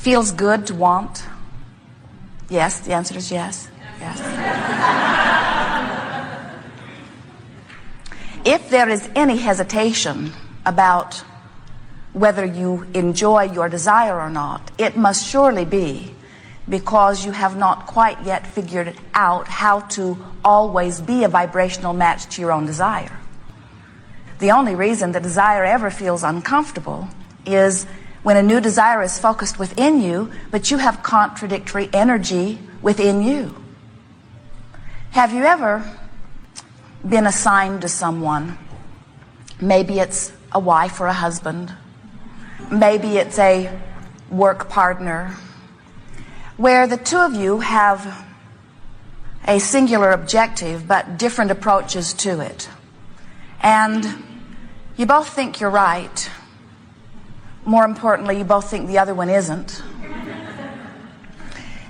Feels good to want? Yes, the answer is yes. Yes. If there is any hesitation about whether you enjoy your desire or not, it must surely be because you have not quite yet figured out how to always be a vibrational match to your own desire. The only reason that desire ever feels uncomfortable is when a new desire is focused within you, but you have contradictory energy within you. Have you ever been assigned to someone? Maybe it's a wife or a husband. Maybe it's a work partner, where the two of you have a singular objective but different approaches to it. And you both think you're right. More importantly, you both think the other one isn't.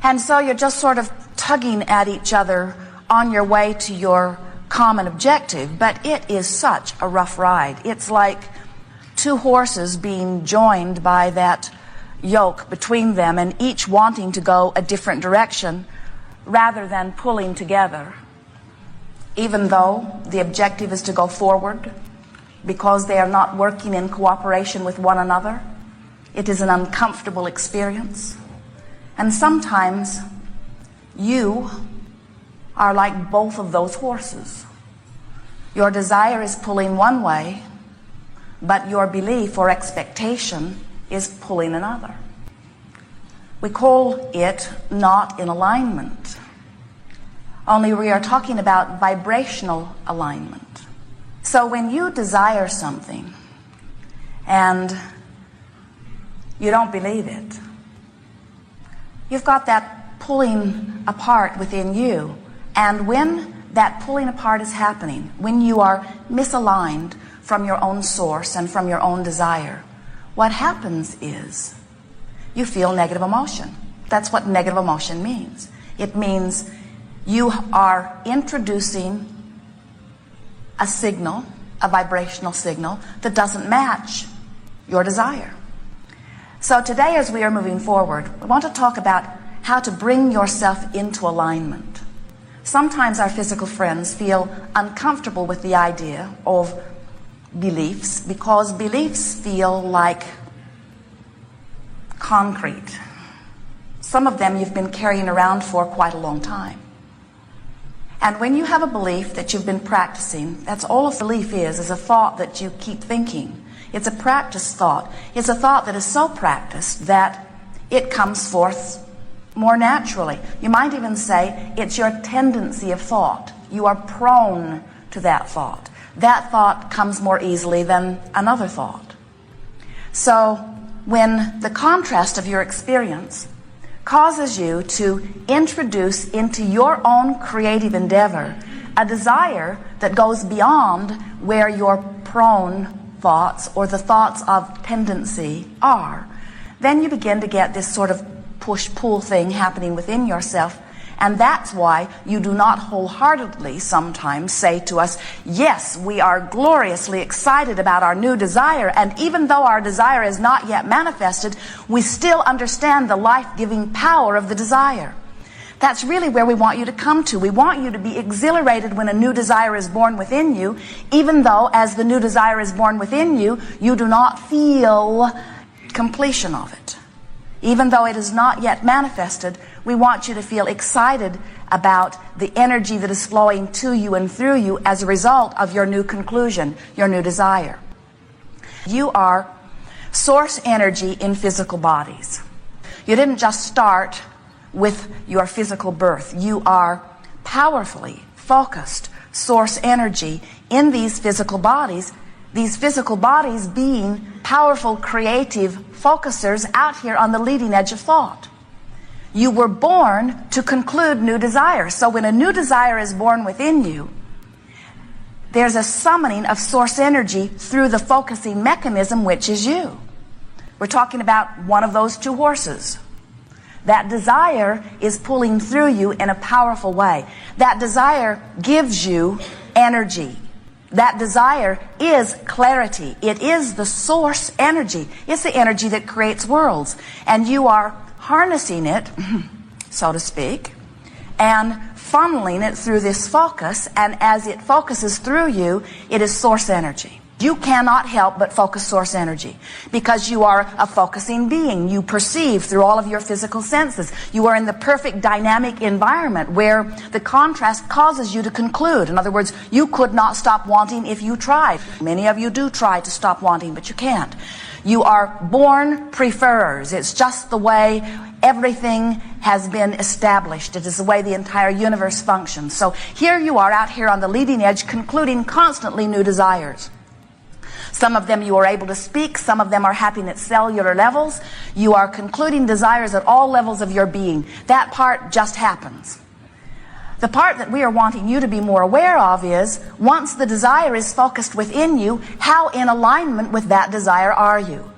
And so you're just sort of tugging at each other on your way to your common objective, but it is such a rough ride. It's like two horses being joined by that yoke between them and each wanting to go a different direction rather than pulling together, even though the objective is to go forward. Because they are not working in cooperation with one another, it is an uncomfortable experience. And sometimes you are like both of those horses. Your desire is pulling one way, but your belief or expectation is pulling another. We call it not in alignment. Only we are talking about vibrational alignment. So when you desire something and you don't believe it, you've got that pulling apart within you. And when that pulling apart is happening, when you are misaligned from your own source and from your own desire, what happens is you feel negative emotion. That's what negative emotion means. It means you are introducing a signal, a vibrational signal that doesn't match your desire. So today, as we are moving forward, we want to talk about how to bring yourself into alignment. Sometimes our physical friends feel uncomfortable with the idea of beliefs because beliefs feel like concrete. Some of them you've been carrying around for quite a long time. And when you have a belief that you've been practicing, that's all a belief is a thought that you keep thinking. It's a practice thought. It's a thought that is so practiced that it comes forth more naturally. You might even say it's your tendency of thought. You are prone to that thought. That thought comes more easily than another thought. So when the contrast of your experience causes you to introduce into your own creative endeavor a desire that goes beyond where your prone thoughts or the thoughts of tendency are, then you begin to get this sort of push-pull thing happening within yourself. And that's why you do not wholeheartedly sometimes say to us, yes, we are gloriously excited about our new desire, and even though our desire is not yet manifested, we still understand the life-giving power of the desire. That's really where we want you to come to. We want you to be exhilarated when a new desire is born within you, even though as the new desire is born within you, you do not feel completion of it. Even though it is not yet manifested, we want you to feel excited about the energy that is flowing to you and through you as a result of your new conclusion, your new desire. You are source energy in physical bodies. You didn't just start with your physical birth. You are powerfully focused source energy in these physical bodies being powerful creative focusers out here on the leading edge of thought. You were born to conclude new desires. So when a new desire is born within you, there's a summoning of source energy through the focusing mechanism, which is you. We're talking about one of those two horses. That desire is pulling through you in a powerful way. That desire gives you energy. That desire is clarity. It is the source energy. It's the energy that creates worlds. And you are harnessing it, so to speak, and funneling it through this focus. And as it focuses through you, it is source energy. You cannot help but focus source energy because you are a focusing being. You perceive through all of your physical senses. You are in the perfect dynamic environment where the contrast causes you to conclude. In other words, you could not stop wanting if you tried. Many of you do try to stop wanting, but you can't. You are born preferers. It's just the way everything has been established. It is the way the entire universe functions. So here you are out here on the leading edge, concluding constantly new desires. Some of them you are able to speak. Some of them are happening at cellular levels. You are concluding desires at all levels of your being. That part just happens. The part that we are wanting you to be more aware of is, once the desire is focused within you, how in alignment with that desire are you?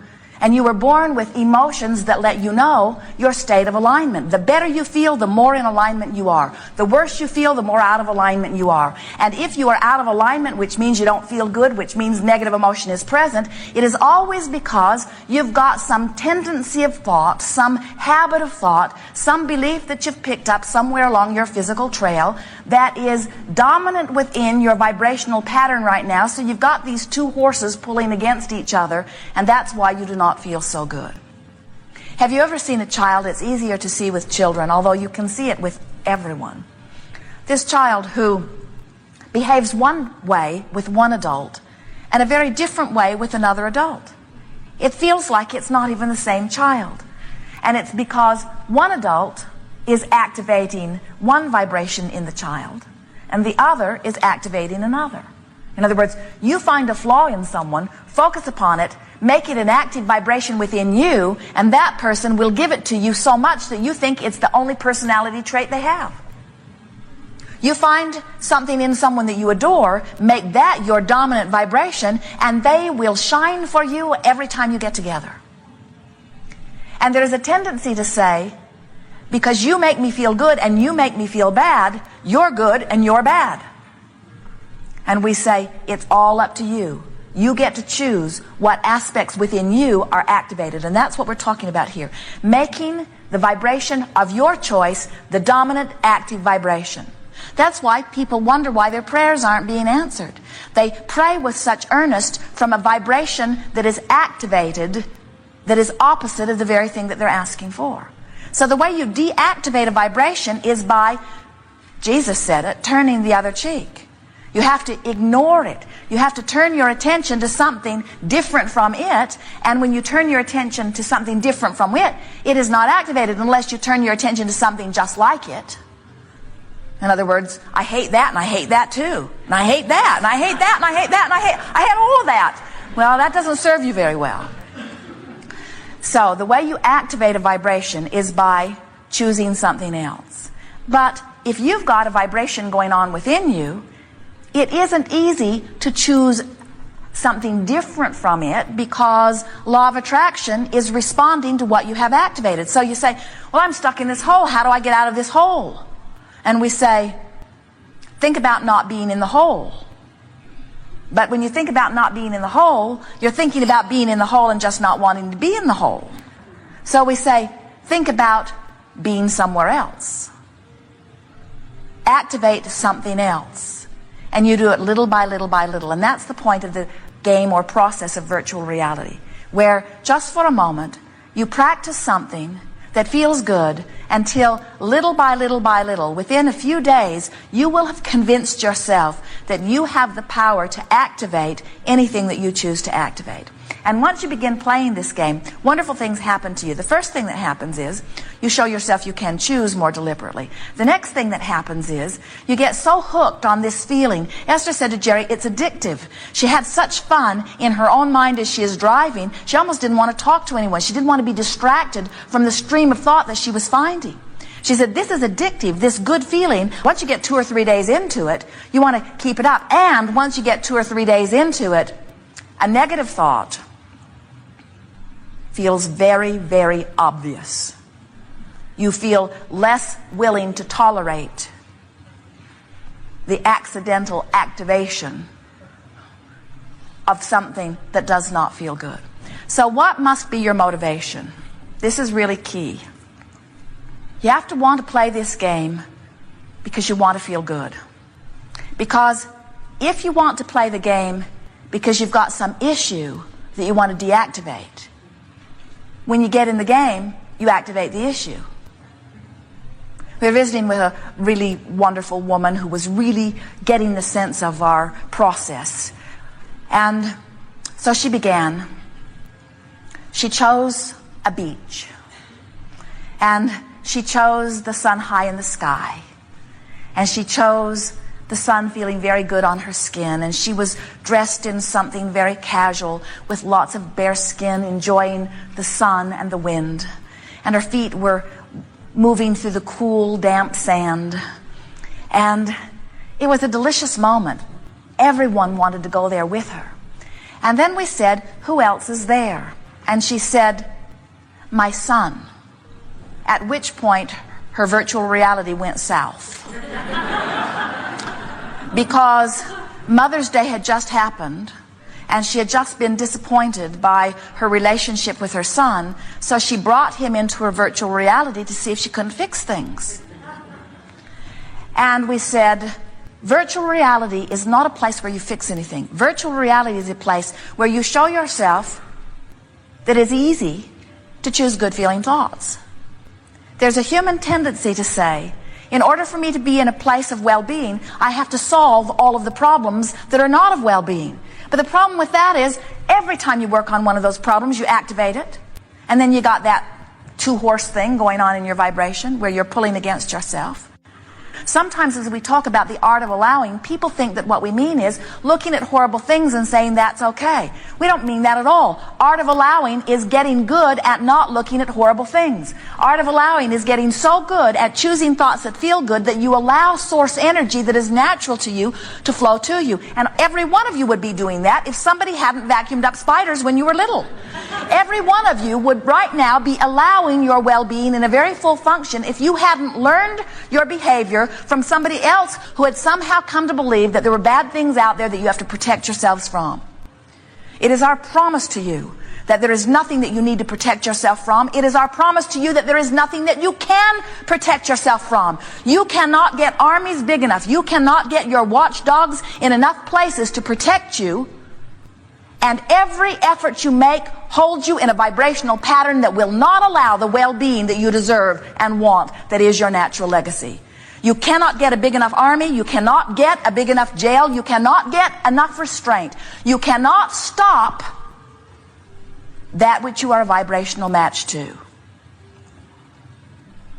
And you were born with emotions that let you know your state of alignment. The better you feel, the more in alignment you are. The worse you feel, the more out of alignment you are. And if you are out of alignment, which means you don't feel good, which means negative emotion is present, it is always because you've got some tendency of thought, some habit of thought, some belief that you've picked up somewhere along your physical trail that is dominant within your vibrational pattern right now. So you've got these two horses pulling against each other, and that's why you do not feel so good. Have you ever seen a child? It's easier to see with children, although you can see it with everyone. This child who behaves one way with one adult and a very different way with another adult. It feels like it's not even the same child. And it's because one adult is activating one vibration in the child and the other is activating another. In other words, you find a flaw in someone, focus upon it, make it an active vibration within you, and that person will give it to you so much that you think it's the only personality trait they have. You find something in someone that you adore, make that your dominant vibration, and they will shine for you every time you get together. And there's a tendency to say, because you make me feel good and you make me feel bad, you're good and you're bad. And we say, it's all up to you. You get to choose what aspects within you are activated. And that's what we're talking about here. Making the vibration of your choice the dominant active vibration. That's why people wonder why their prayers aren't being answered. They pray with such earnest from a vibration that is activated, that is opposite of the very thing that they're asking for. So the way you deactivate a vibration is by, Jesus said it, turning the other cheek. You have to ignore it. You have to turn your attention to something different from it. And when you turn your attention to something different from it, it is not activated unless you turn your attention to something just like it. In other words, I hate that and I hate that too. And I hate that and I hate that and I hate that and I hate all of that. Well, that doesn't serve you very well. So the way you activate a vibration is by choosing something else. But if you've got a vibration going on within you, it isn't easy to choose something different from it because law of attraction is responding to what you have activated. So you say, well, I'm stuck in this hole. How do I get out of this hole? And we say, think about not being in the hole. But when you think about not being in the hole, you're thinking about being in the hole and just not wanting to be in the hole. So we say, think about being somewhere else. Activate something else. And you do it little by little by little. And that's the point of the game or process of virtual reality, where just for a moment, you practice something that feels good until little by little by little, within a few days, you will have convinced yourself that you have the power to activate anything that you choose to activate. And once you begin playing this game, wonderful things happen to you. The first thing that happens is you show yourself you can choose more deliberately. The next thing that happens is you get so hooked on this feeling. Esther said to Jerry, it's addictive. She had such fun in her own mind as she is driving. She almost didn't want to talk to anyone. She didn't want to be distracted from the stream of thought that she was finding. She said, this is addictive, this good feeling. Once you get 2 or 3 days into it, you want to keep it up. And once you get 2 or 3 days into it, a negative thought feels very, very obvious. You feel less willing to tolerate the accidental activation of something that does not feel good. So what must be your motivation? This is really key. You have to want to play this game because you want to feel good. Because if you want to play the game because you've got some issue that you want to deactivate, when you get in the game, you activate the issue. We were visiting with a really wonderful woman who was really getting the sense of our process. And so she began. She chose a beach. And she chose the sun high in the sky. And she chose the sun feeling very good on her skin. And she was dressed in something very casual with lots of bare skin, enjoying the sun and the wind. And her feet were moving through the cool, damp sand. And it was a delicious moment. Everyone wanted to go there with her. And then we said, who else is there? And she said, my son. At which point, her virtual reality went south. Because Mother's Day had just happened, and she had just been disappointed by her relationship with her son, so she brought him into her virtual reality to see if she couldn't fix things. And we said, virtual reality is not a place where you fix anything. Virtual reality is a place where you show yourself that it's easy to choose good feeling thoughts. There's a human tendency to say, in order for me to be in a place of well-being, I have to solve all of the problems that are not of well-being. But the problem with that is, every time you work on one of those problems, you activate it. And then you got that two-horse thing going on in your vibration where you're pulling against yourself. Sometimes as we talk about the art of allowing, people think that what we mean is looking at horrible things and saying that's okay. We don't mean that at all. Art of allowing is getting good at not looking at horrible things. Art of allowing is getting so good at choosing thoughts that feel good that you allow source energy that is natural to you to flow to you. And every one of you would be doing that if somebody hadn't vacuumed up spiders when you were little. Every one of you would right now be allowing your well-being in a very full function if you hadn't learned your behavior from somebody else who had somehow come to believe that there were bad things out there that you have to protect yourselves from. It is our promise to you that there is nothing that you need to protect yourself from. It is our promise to you that there is nothing that you can protect yourself from. You cannot get armies big enough. You cannot get your watchdogs in enough places to protect you. And every effort you make holds you in a vibrational pattern that will not allow the well-being that you deserve and want, that is your natural legacy. You cannot get a big enough army. You cannot get a big enough jail. You cannot get enough restraint. You cannot stop that which you are a vibrational match to.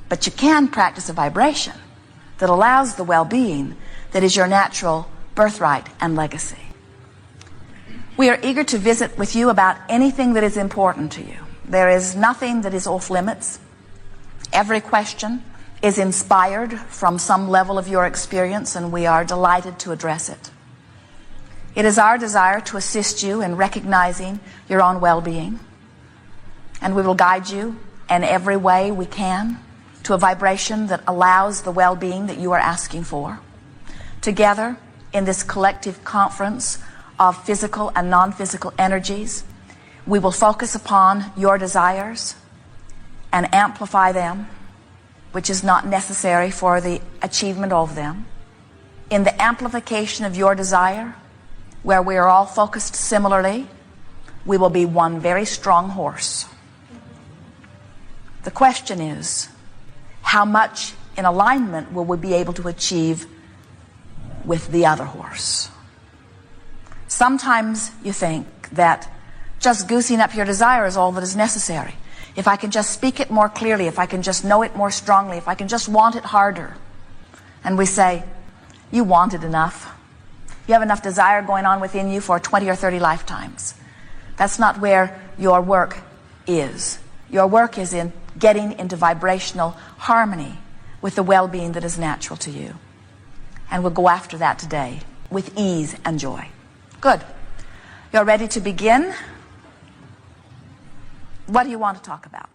But you can practice a vibration that allows the well-being that is your natural birthright and legacy. We are eager to visit with you about anything that is important to you. There is nothing that is off limits. Every question is inspired from some level of your experience, and we are delighted to address it. It is our desire to assist you in recognizing your own well-being, and we will guide you in every way we can to a vibration that allows the well-being that you are asking for. Together, in this collective conference of physical and non-physical energies, we will focus upon your desires and amplify them, which is not necessary for the achievement of them. In the amplification of your desire, where we are all focused similarly, we will be one very strong horse. The question is, how much in alignment will we be able to achieve with the other horse? Sometimes you think that just goosing up your desire is all that is necessary. If I can just speak it more clearly, if I can just know it more strongly, if I can just want it harder. And we say, you want it enough. You have enough desire going on within you for 20 or 30 lifetimes. That's not where your work is. Your work is in getting into vibrational harmony with the well-being that is natural to you. And we'll go after that today with ease and joy. Good. You're ready to begin? What do you want to talk about?